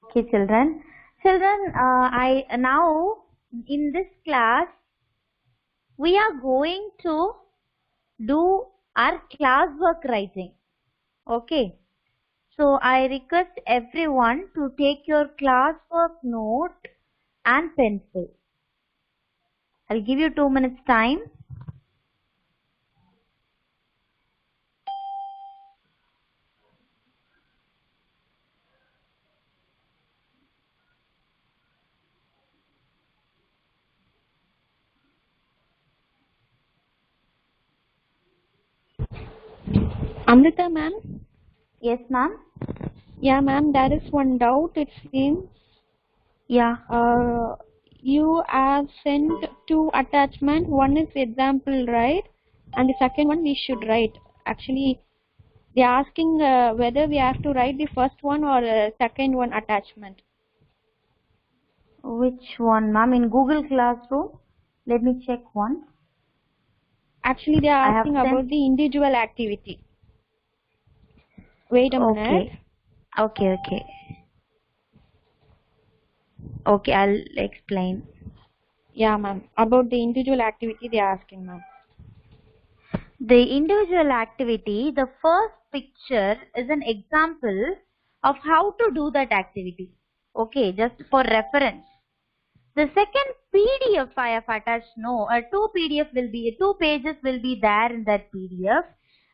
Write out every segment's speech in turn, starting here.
Okay, children. Children, I now in this class we are going to do our classwork writing. Okay. So I request everyone to take your classwork note and pencil. I'll give you 2 minutes time. Amrita ma'am? Yes, ma'am. Yeah ma'am, there is one doubt it seems. Yeah. You have sent two attachments. One is example, right? And the second one we should write. Actually, they are asking whether we have to write the first one or second one attachment. Which one, ma'am? In Google Classroom? Let me check once. Actually, they are I have asking sent. about the individual activity. Wait a minute. Okay. Okay, I'll explain. Yeah, ma'am. About the individual activity they are asking, ma'am. The individual activity, the first picture is an example of how to do that activity. Okay, just for reference. The second PDF I have attached, two pages will be there in that PDF.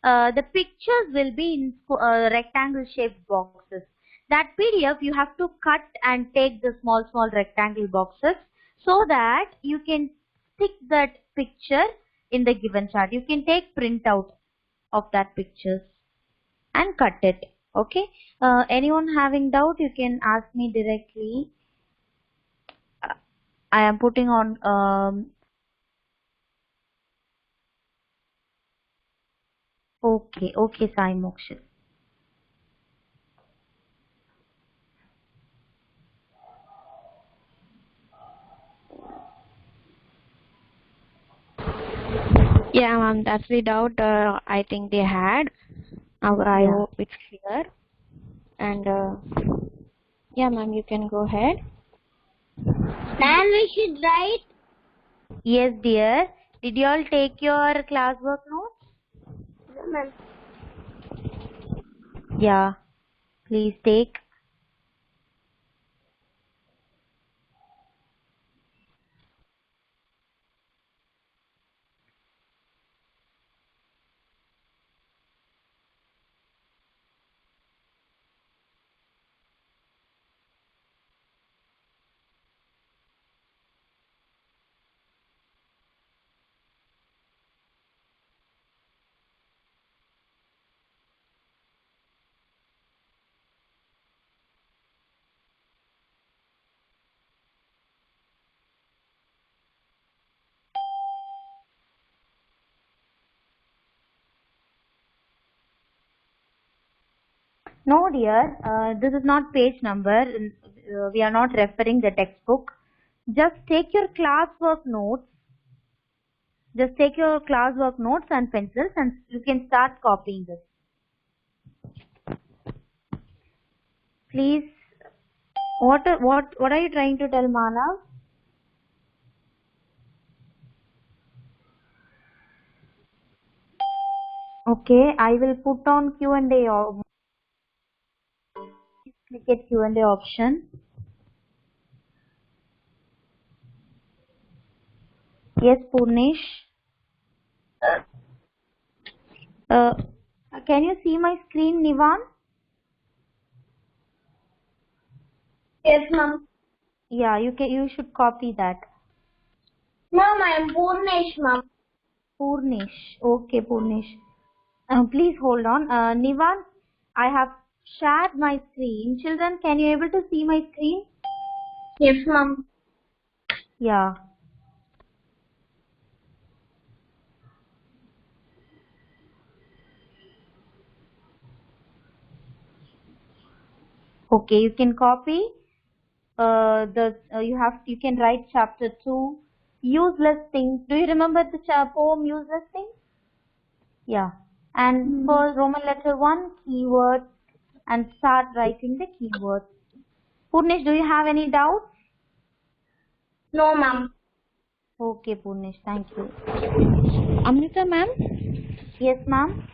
The pictures will be in rectangle shaped boxes. That PDF you have to cut and take the small rectangle boxes so that you can stick that picture in the given chart. You can take printout of that pictures and cut it. Okay. Anyone having doubt, you can ask me directly. I am putting on okay, Sai Mokshit. Yeah, ma'am. That's the doubt I think they had. I hope it's clear. And yeah, ma'am, you can go ahead. Ma'am, we should write. Yes, dear. Did you all take your classwork notes? No, ma'am. Yeah. Please take. No, dear. This is not page number. We are not referring the textbook. Just take your classwork notes. Just take your classwork notes and pencils, and you can start copying this. Please. What are you trying to tell, Manav? Okay, I will put on Q&A. Click at Q&A option. Yes, Purnesh. Can you see my screen, Nivan? Yes, ma'am. Yeah, you should copy that. Ma'am, I am Purnesh, ma'am. Purnesh. Okay, Purnesh. Please hold on. Nivan, I have shared my screen. Children, can you able to see my screen? Yes, ma'am. Yeah. Okay, you can copy. You can write chapter 2. Useless things. Do you remember the poem Useless Things? Yeah. And for Roman letter 1, keywords, and start writing the keywords. Purnesh, do you have any doubt? No, ma'am. Okay, Purnesh, thank you. Amrita ma'am? Yes, ma'am.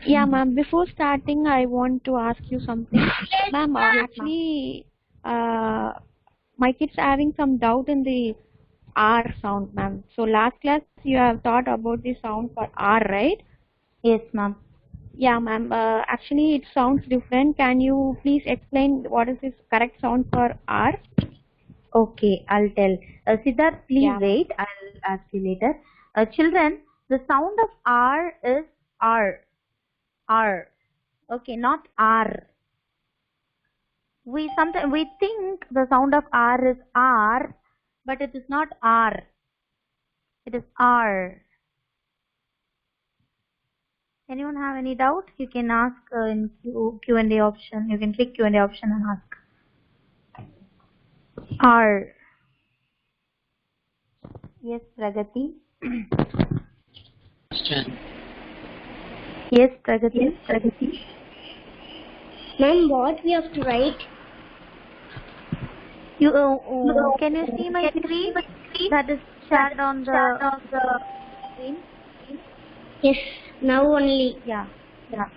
Yeah, ma'am. Before starting, I want to ask you something. Ma'am, Yes, actually, my kids are having some doubt in the R sound, ma'am. So last class you have taught about the sound for R, right? Yes, ma'am. Yeah, ma'am. Actually, it sounds different. Can you please explain what is this correct sound for R? Okay, I'll tell. Siddharth, please Yeah, ma'am. wait. I'll ask you later. Children, the sound of R is R. R. Okay, not R. We sometimes we think the sound of R is R, but it is not R. It is R. Anyone have any doubt? You can ask in Q&A option. You can click Q&A option and ask. R. Yes, Pragati. Yes, Pragati. Yes, Pragati. Ma'am, what we have to write? You can you see my screen? That is shared on the screen. Yes, now only. Yeah.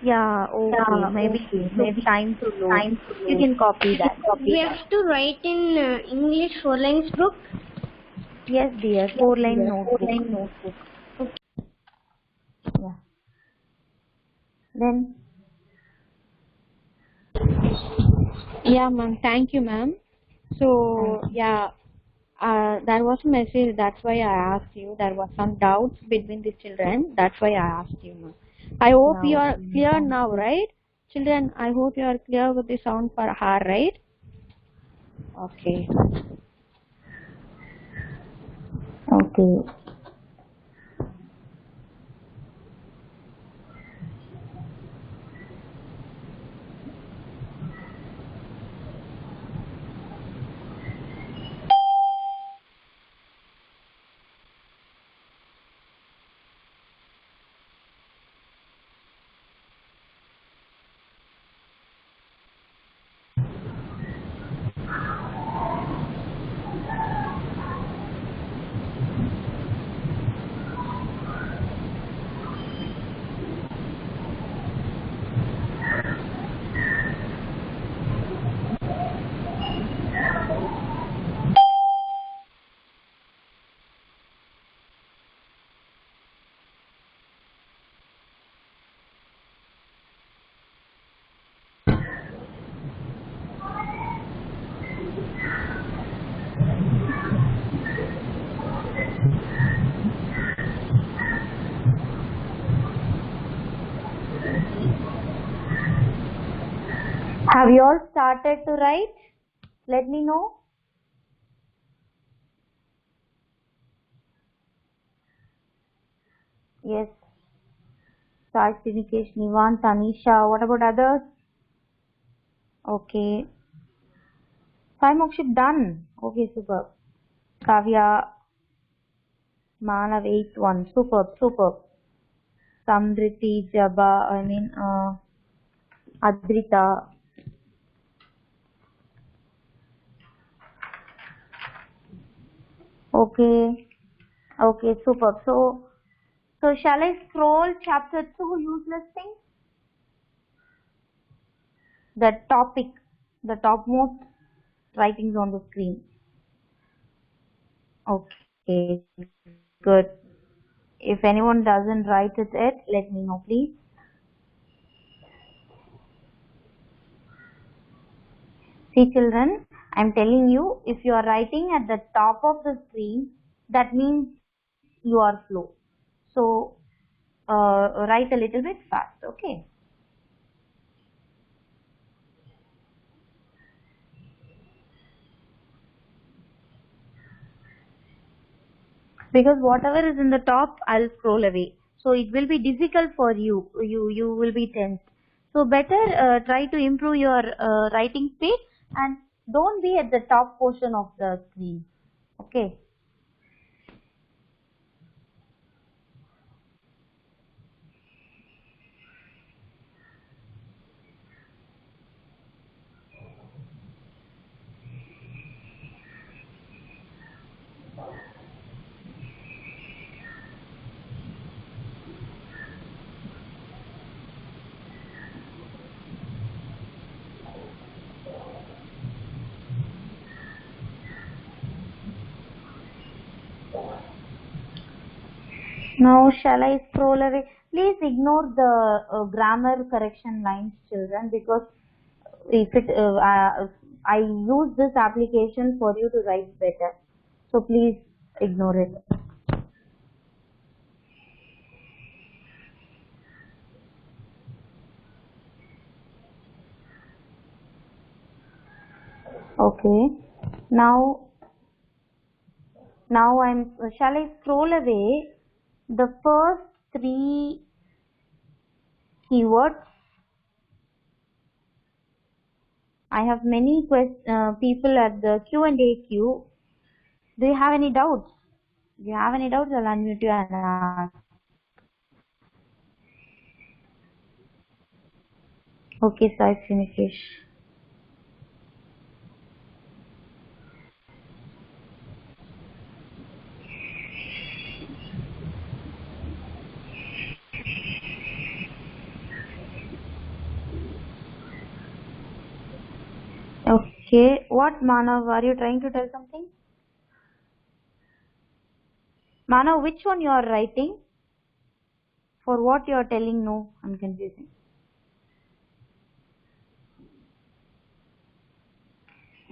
Yeah. Okay. Maybe time to load. You can copy that. We have to write in English 4 lines book. Yes, dear. 4-line notebook. Yeah. Then. Yeah, ma'am. Thank you, ma'am. So, yeah, there was a message. That's why I asked you. There was some doubts between the children. That's why I asked you, ma'am. I hope Yeah, you are okay. clear now, right? Children, I hope you are clear with the sound for R, right? Okay. Okay. Have you all started to write? Let me know. Yes. Sai, Nikesh, Nivan, Tanisha. What about others? Okay. Sai, Mokshit done. Okay, super. Kavya, Manav 8-1. Superb. Samriti, Jaba, Adrita. Okay. Okay, superb. So shall I scroll chapter 2, useless things? The topic, the topmost writings on the screen. Okay, good. If anyone doesn't write it yet, let me know, please. See, children, I'm telling you, if you are writing at the top of the screen, that means you are slow. So, write a little bit fast, okay? Because whatever is in the top, I'll scroll away. So it will be difficult for you. You will be tense. So better try to improve your writing speed and don't be at the top portion of the screen. Okay. Now, shall I scroll away? Please ignore the grammar correction lines, children, because if it, I use this application for you to write better. So please ignore it. Okay. Now shall I scroll away the first three keywords? I have many people at the Q&A queue. Do you have any doubts? If you have any doubts, I'll unmute you and ask. Okay, so I finish. Okay, what Manav, are you trying to tell something? Manav, which one you are writing? For what you are telling? No, I'm confusing.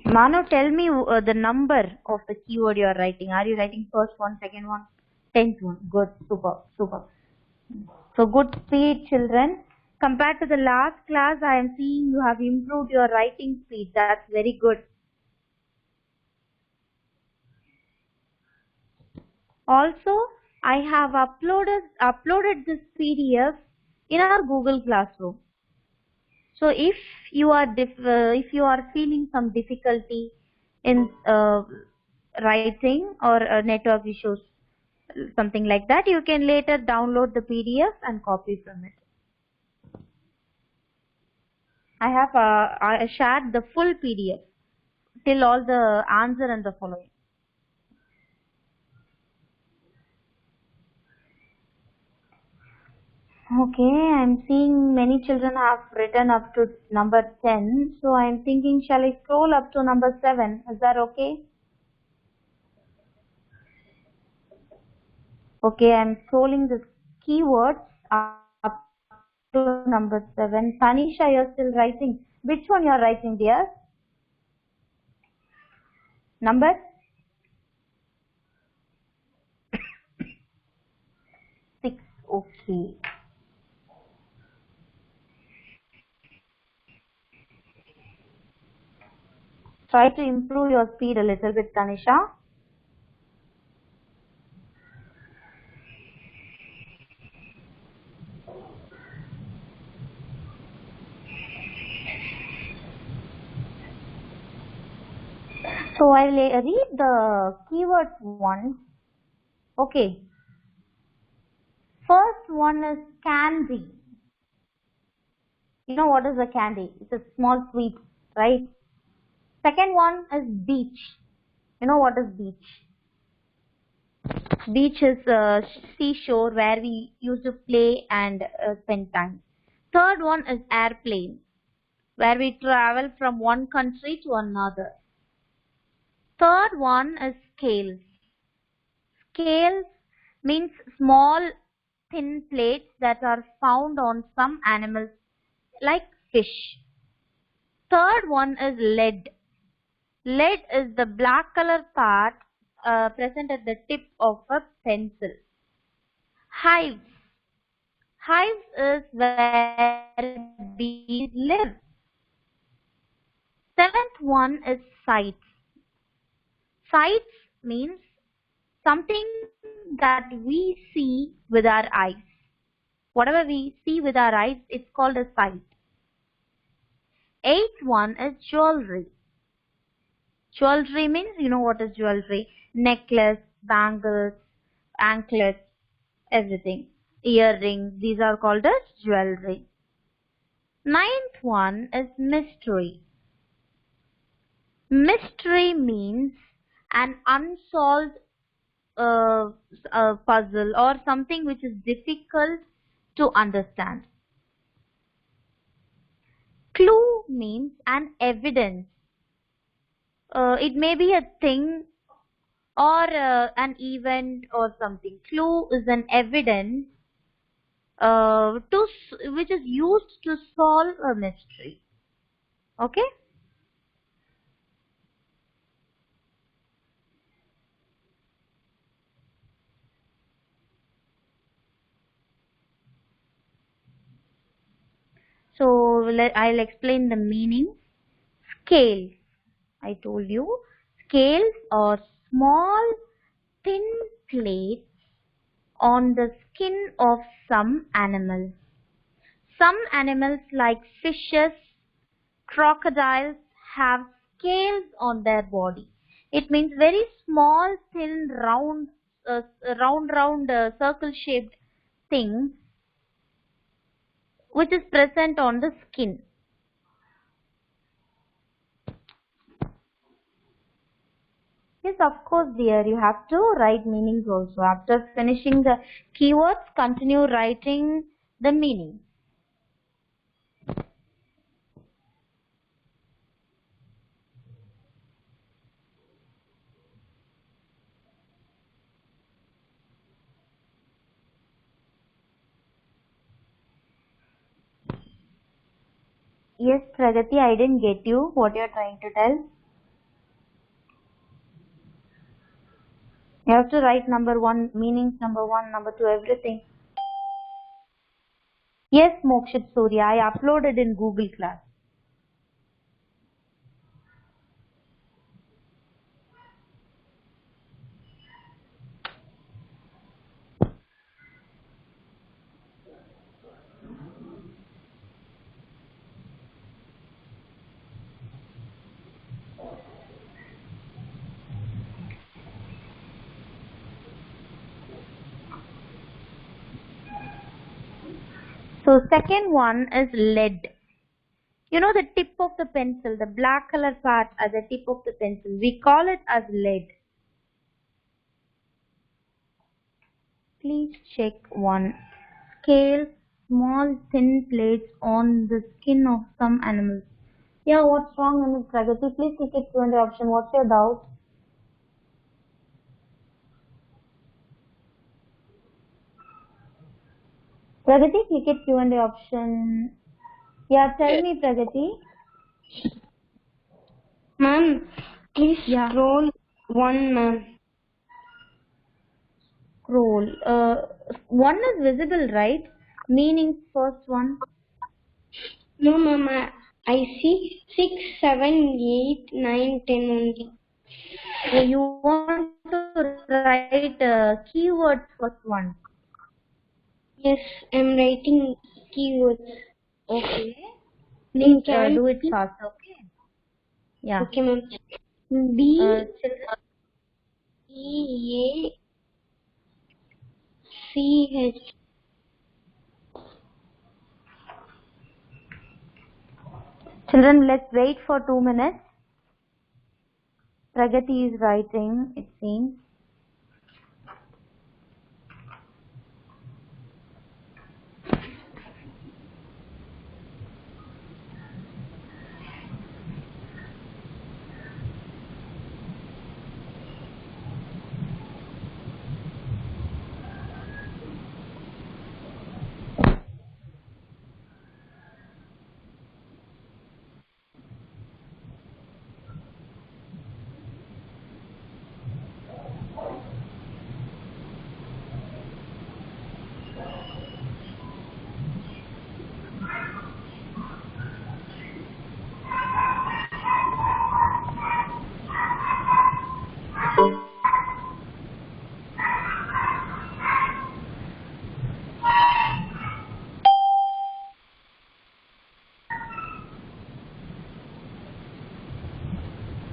Manav, tell me the number of the keyword you are writing. Are you writing first one, second one, 10th one? Good, super, super. So good speed, children. Compared to the last class, I am seeing you have improved your writing speed. That's very good. Also, I have uploaded this PDF in our Google Classroom. So if you are feeling some difficulty in writing or network issues, something like that, you can later download the PDF and copy from it. I shared the full PDF till all the answer and the following. Okay, I'm seeing many children have written up to number 10. So I'm thinking, shall I scroll up to number 7? Is that okay? Okay, I'm scrolling the keywords up to number 7. Tanisha, you're still writing. Which one you're writing, dear? Number? 6. Okay. Try to improve your speed a little bit, Tanisha. So I'll read the keywords once. Okay. First one is candy. You know what is a candy? It's a small sweet, right? Second one is beach. You know what is beach? Beach is a seashore where we used to play and spend time. Third one is airplane, where we travel from one country to another. Third one is scales. Scales means small thin plates that are found on some animals like fish. Third one is lead. Lead is the black color part present at the tip of a pencil. Hives. Hives is where bees live. Seventh one is sights. Sights means something that we see with our eyes. Whatever we see with our eyes, it's called a sight. Eighth one is jewelry. Jewelry means, you know what is jewelry? Necklace, bangles, anklets, everything. Earrings, these are called as jewelry. Ninth one is mystery. Mystery means an unsolved puzzle or something which is difficult to understand. Clue means an evidence. It may be a thing or an event or something. Clue is an evidence which is used to solve a mystery. Okay? So I'll explain the meaning. Scales. I told you, scales are small thin plates on the skin of some animals. Some animals like fishes, crocodiles have scales on their body. It means very small, thin, round, circle-shaped thing which is present on the skin. Yes, of course, dear. You have to write meanings also. After finishing the keywords, continue writing the meaning. Yes, Pragati, I didn't get you. What you are trying to tell? You have to write number one, meanings number one, number two, everything. Yes, Mokshit Surya, I uploaded in Google Class. So second one is lead. You know the tip of the pencil, the black color part at the tip of the pencil. We call it as lead. Please check one. Scale, small thin plates on the skin of some animals. Yeah, what's wrong in it, Pragati? Please click it Q&A option. What's your doubt? Pragati, click it Q&A option. Yeah, tell me, Pragati. Ma'am, please Yeah. scroll one, ma'am. Scroll. One is visible, right? Meaning first one. No, ma'am, I see 6, 7, 8, 9, 10 only. So you want to write keywords first one. Yes, I'm writing keywords. Okay. In Please do it fast. Okay. Yeah. Okay, ma'am. B, Children. E, A, C, H. Children, let's wait for 2 minutes. Pragati is writing, it seems.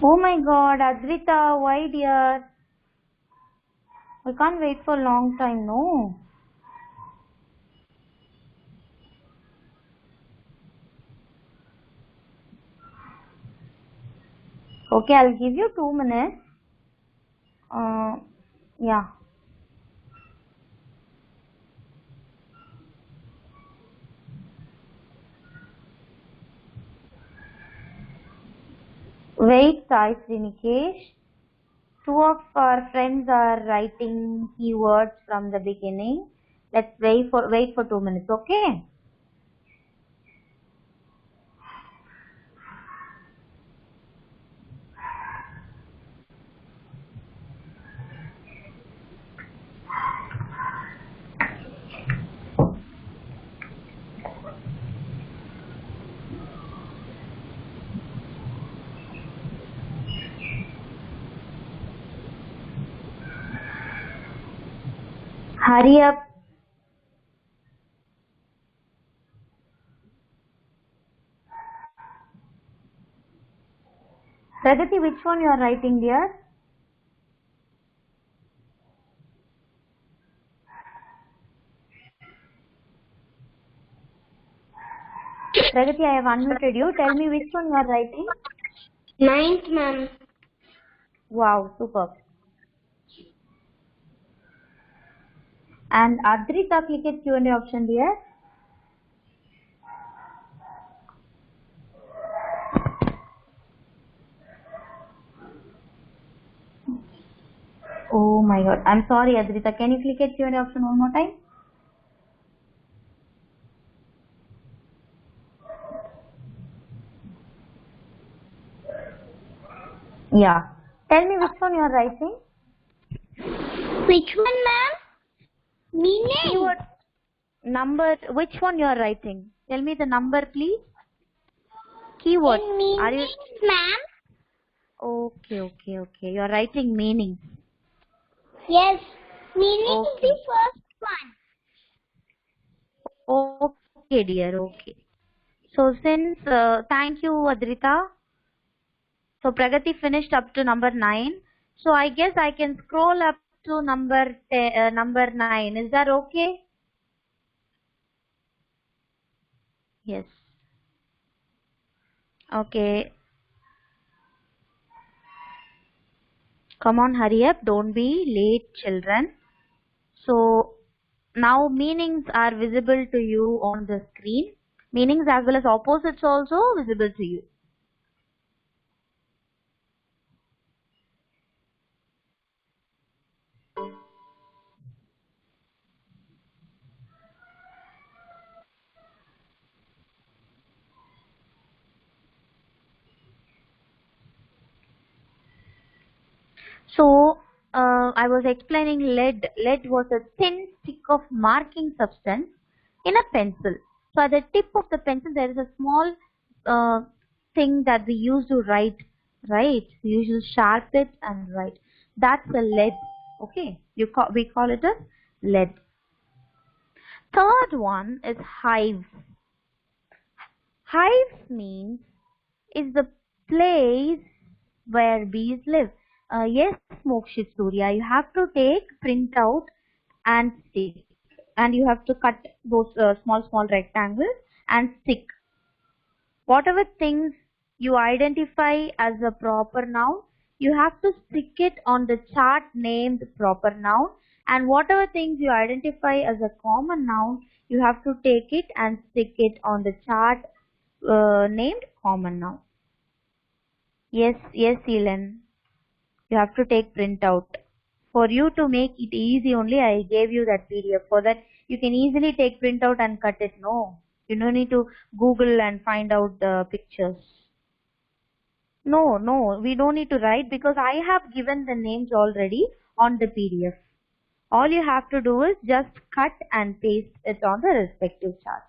Oh my god, Adrita, why dear? We can't wait for a long time, no? Okay, I'll give you 2 minutes. Yeah. Wait, Sai Srinikesh. Two of our friends are writing keywords from the beginning. Let's wait for 2 minutes, okay? Hurry up. Pragati, which one you are writing, dear? Pragati, I have unmuted you. Tell me which one you are writing. 9th, ma'am. Wow, superb. And Adrita, click at Q&A option, dear. Oh my god. I'm sorry, Adrita. Can you click at Q&A option one more time? Yeah. Tell me which one you are writing. Which one, ma'am? Meaning. Keyword number. Which one you are writing? Tell me the number, please. Keyword. In meanings, ma'am. Okay. You are writing meaning. Yes. Meaning is Okay. the first one. Okay, dear. Okay. So since thank you, Adrita. So Pragati finished up to number 9. So I guess I can scroll up to number 9. Is that okay? Yes. Okay. Come on, hurry up. Don't be late, children. So now meanings are visible to you on the screen. Meanings as well as opposites also visible to you. So I was explaining lead. Lead was a thin stick of marking substance in a pencil. So at the tip of the pencil there is a small uh, thing that we use to write. Right? We use to sharp it and write. That's the lead. Okay. We call it as lead. Third one is hive. Hives means is the place where bees live. Yes, Mokshit Surya, you have to take print out and stick, and you have to cut those small rectangles and stick. Whatever things you identify as a proper noun, you have to stick it on the chart named proper noun, and whatever things you identify as a common noun, you have to take it and stick it on the chart named common noun. Yes, Elen. You have to take printout. For you to make it easy only, I gave you that PDF. For that, you can easily take printout and cut it. No, you don't need to Google and find out the pictures. No, we don't need to write because I have given the names already on the PDF. All you have to do is just cut and paste it on the respective charts.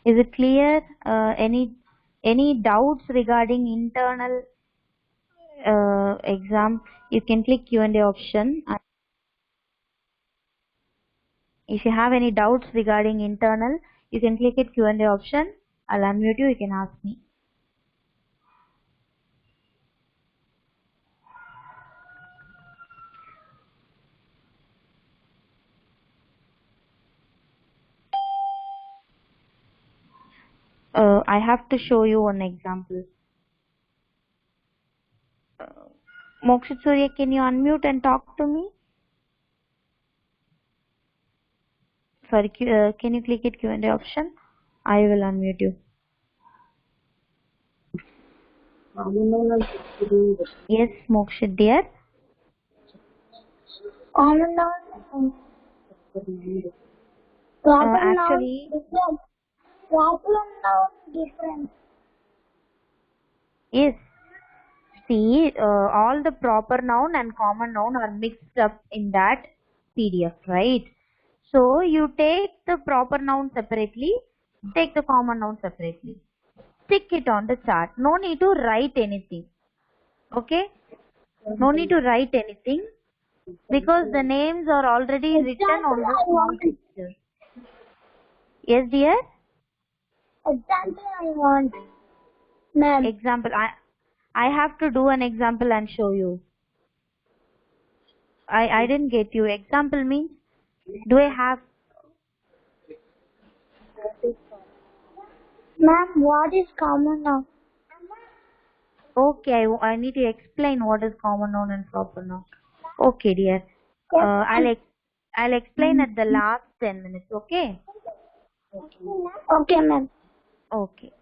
Is it clear? Any doubts regarding internal exam? You can click Q&A option. If you have any doubts regarding internal, you can click it Q&A option. I'll unmute you. You can ask me. I have to show you one example. Mokshit Surya, can you unmute and talk to me? Sorry, can you click it Q&A option? I will unmute you. Yes, Mokshit dear. Common noun. Proper Actually, noun different. Proper noun different. yes. See, all the proper noun and common noun are mixed up in that PDF, right? So you take the proper noun separately, take the common noun separately. Stick it on the chart. No need to write anything. Okay? No need to write anything because the names are already written on the small picture. Yes, dear? Example I want. Ma'am. Example. I have to do an example and show you. I didn't get you. Example means, do I have? Ma'am, what is common noun? Okay, I need to explain what is common noun and proper noun. Okay, dear. Yes, I'll explain at the last 10 minutes. Okay. okay, ma'am. Okay.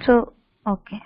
So, okay.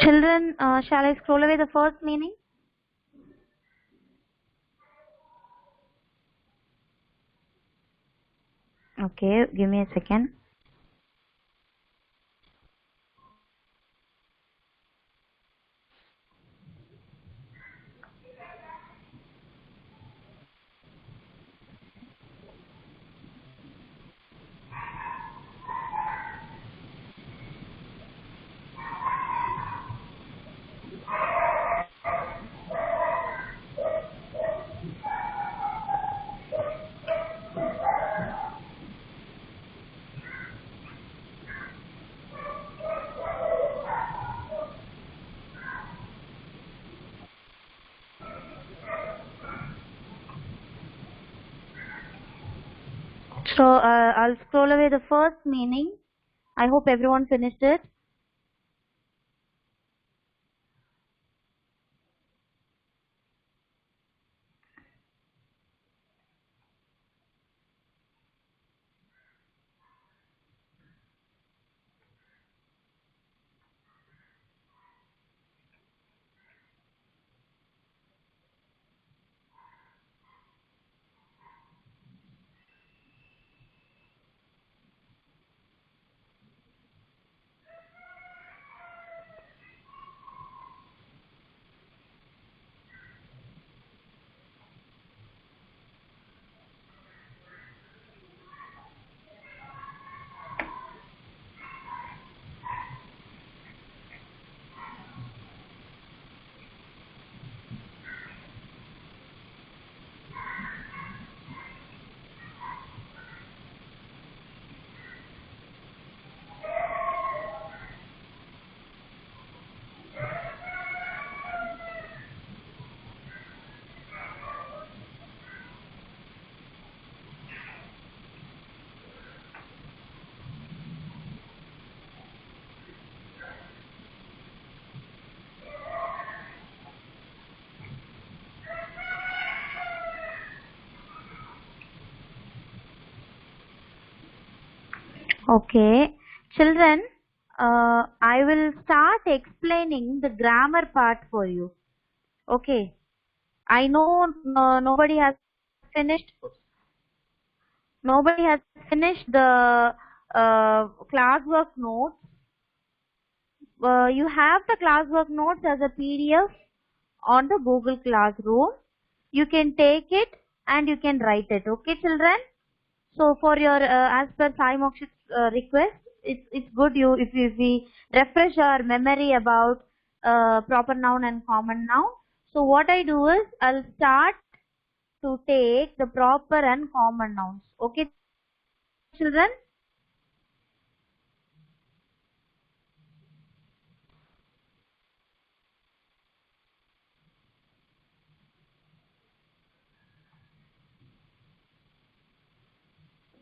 Children, shall I scroll away the first meaning? Okay, give me a second. So I'll scroll away the first meaning. I hope everyone finished it. Okay, children, I will start explaining the grammar part for you. Okay, I know nobody has finished. Nobody has finished the classwork notes. You have the classwork notes as a PDF on the Google Classroom. You can take it and you can write it. Okay, children. So for your as per Sai Mokshit's request, it's good if we refresh our memory about proper noun and common noun. So what I do is I'll start to take the proper and common nouns. Okay, children.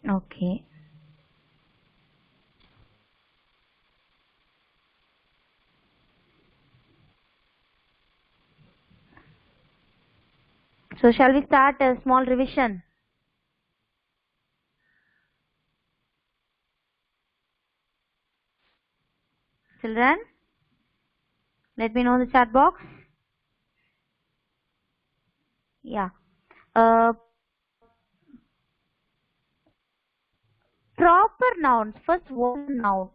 Okay. So shall we start a small revision? Children, let me know in the chat box. Yeah. Proper nouns. First, what is noun?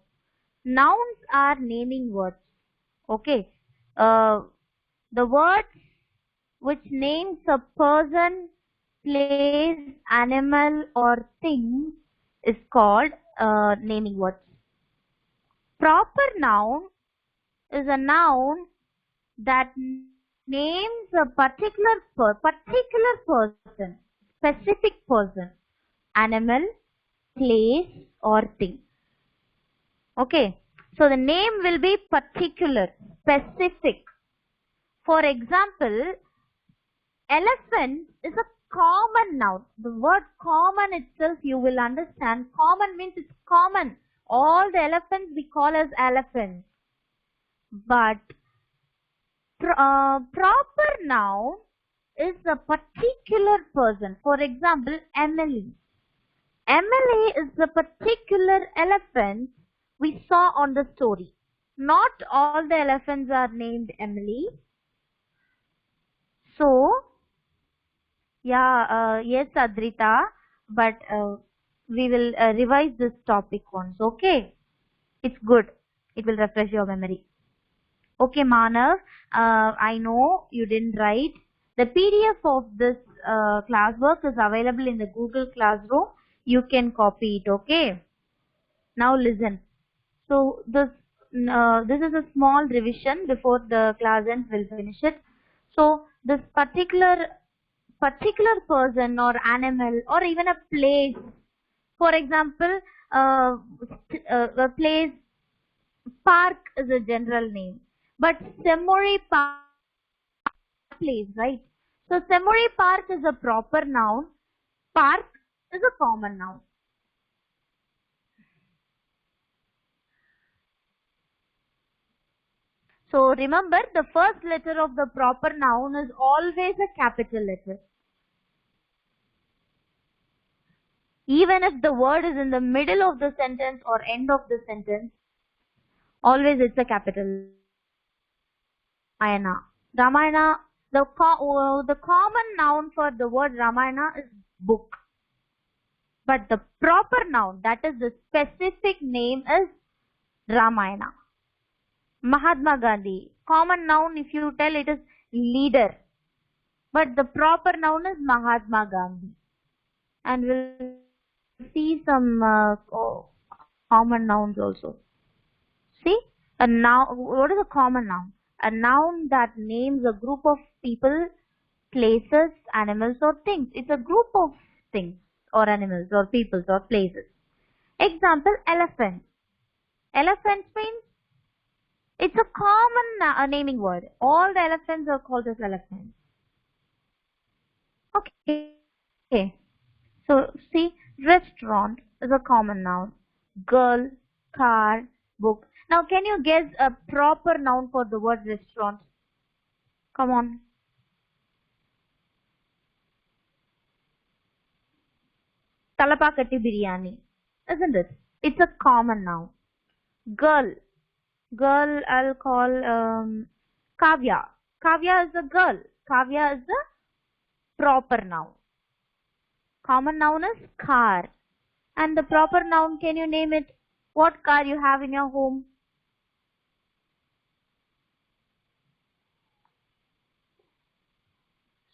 Nouns are naming words. Okay. The words which names a person, place, animal, or thing is called naming words. Proper noun is a noun that names a particular person, specific person, animal, place, or thing. Okay, so the name will be particular, specific. For example, elephant is a common noun. The word common itself you will understand. Common means it's common. All the elephants we call as elephants. But proper noun is a particular person. For example, Emily. Emily is the particular elephant we saw on the story. Not all the elephants are named Emily. So, yeah, yes, Adrita, but we will revise this topic once, okay? It's good. It will refresh your memory. Okay, Manav, I know you didn't write. The PDF of this classwork is available in the Google Classroom. You can copy it, okay? Now listen. So this is a small revision before the class ends. We'll finish it. So this particular person or animal or even a place. For example, a place, park is a general name, but Semuri Park place, right? So Semuri Park is a proper noun. Park is a common noun. So remember, the first letter of the proper noun is always a capital letter. Even if the word is in the middle of the sentence or end of the sentence, always it's a capital. Ramayana, the common noun for the word Ramayana is book. But the proper noun, that is the specific name, is Ramayana. Mahatma Gandhi, common noun, if you tell, it is leader. But the proper noun is Mahatma Gandhi. And we'll see some common nouns also. See, a noun. What is a common noun? A noun that names a group of people, places, animals, or things. It's a group of things or animals or peoples or places. Example, elephant. Elephant means it's a common naming word. All the elephants are called as elephants. Okay. So see, restaurant is a common noun. Girl, car, book. Now can you guess a proper noun for the word restaurant? Come on. Talapakatti biryani. Isn't it? It's a common noun. Girl. Girl, I'll call Kavya. Kavya is a girl. Kavya is the proper noun. Common noun is car. And the proper noun, can you name it? What car you have in your home?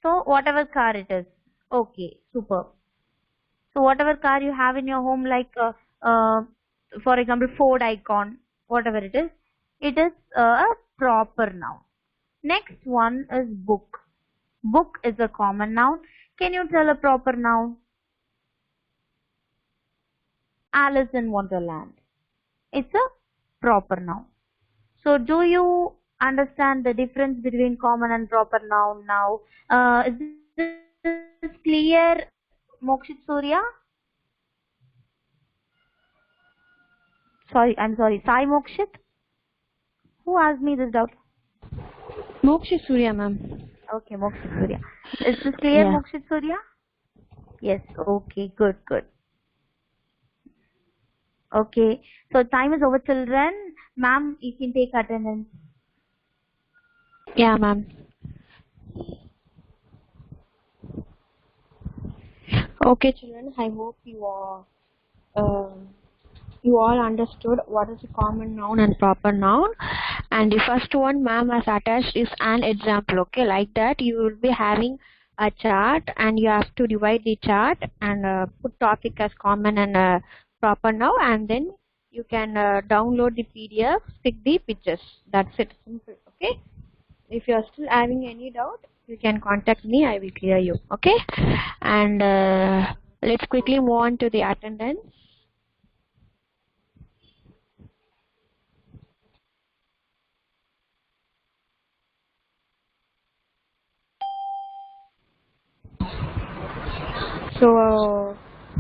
So whatever car it is. Okay, super. So whatever car you have in your home, like for example Ford Icon, whatever it is a proper noun. Next one is book. Book is a common noun. Can you tell a proper noun? Alice in Wonderland. It's a proper noun. So do you understand the difference between common and proper noun now? Is this clear, Mokshit Surya? I'm sorry, Sai Mokshit? Who asked me this doubt? Mokshit Surya, ma'am. Okay, Mokshit Surya. Is this clear, yeah. Mokshit Surya? Yes, okay, good. Okay, so time is over, children. Ma'am, you can take attendance. Yeah, ma'am. Okay, children, I hope you all understood what is a common noun and proper noun. And the first one ma'am has attached is an example. Okay, like that you will be having a chart and you have to divide the chart and put topic as common and proper noun, and then you can download the PDF, pick the pictures. That's it. Simple. Okay. If you are still having any doubt, you can contact me. I will clear you. Okay. And let's quickly move on to the attendance. So,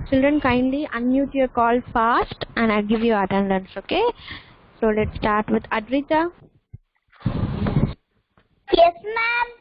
children, kindly unmute your call fast and I'll give you attendance, okay? So, let's start with Adrita. Yes, ma'am.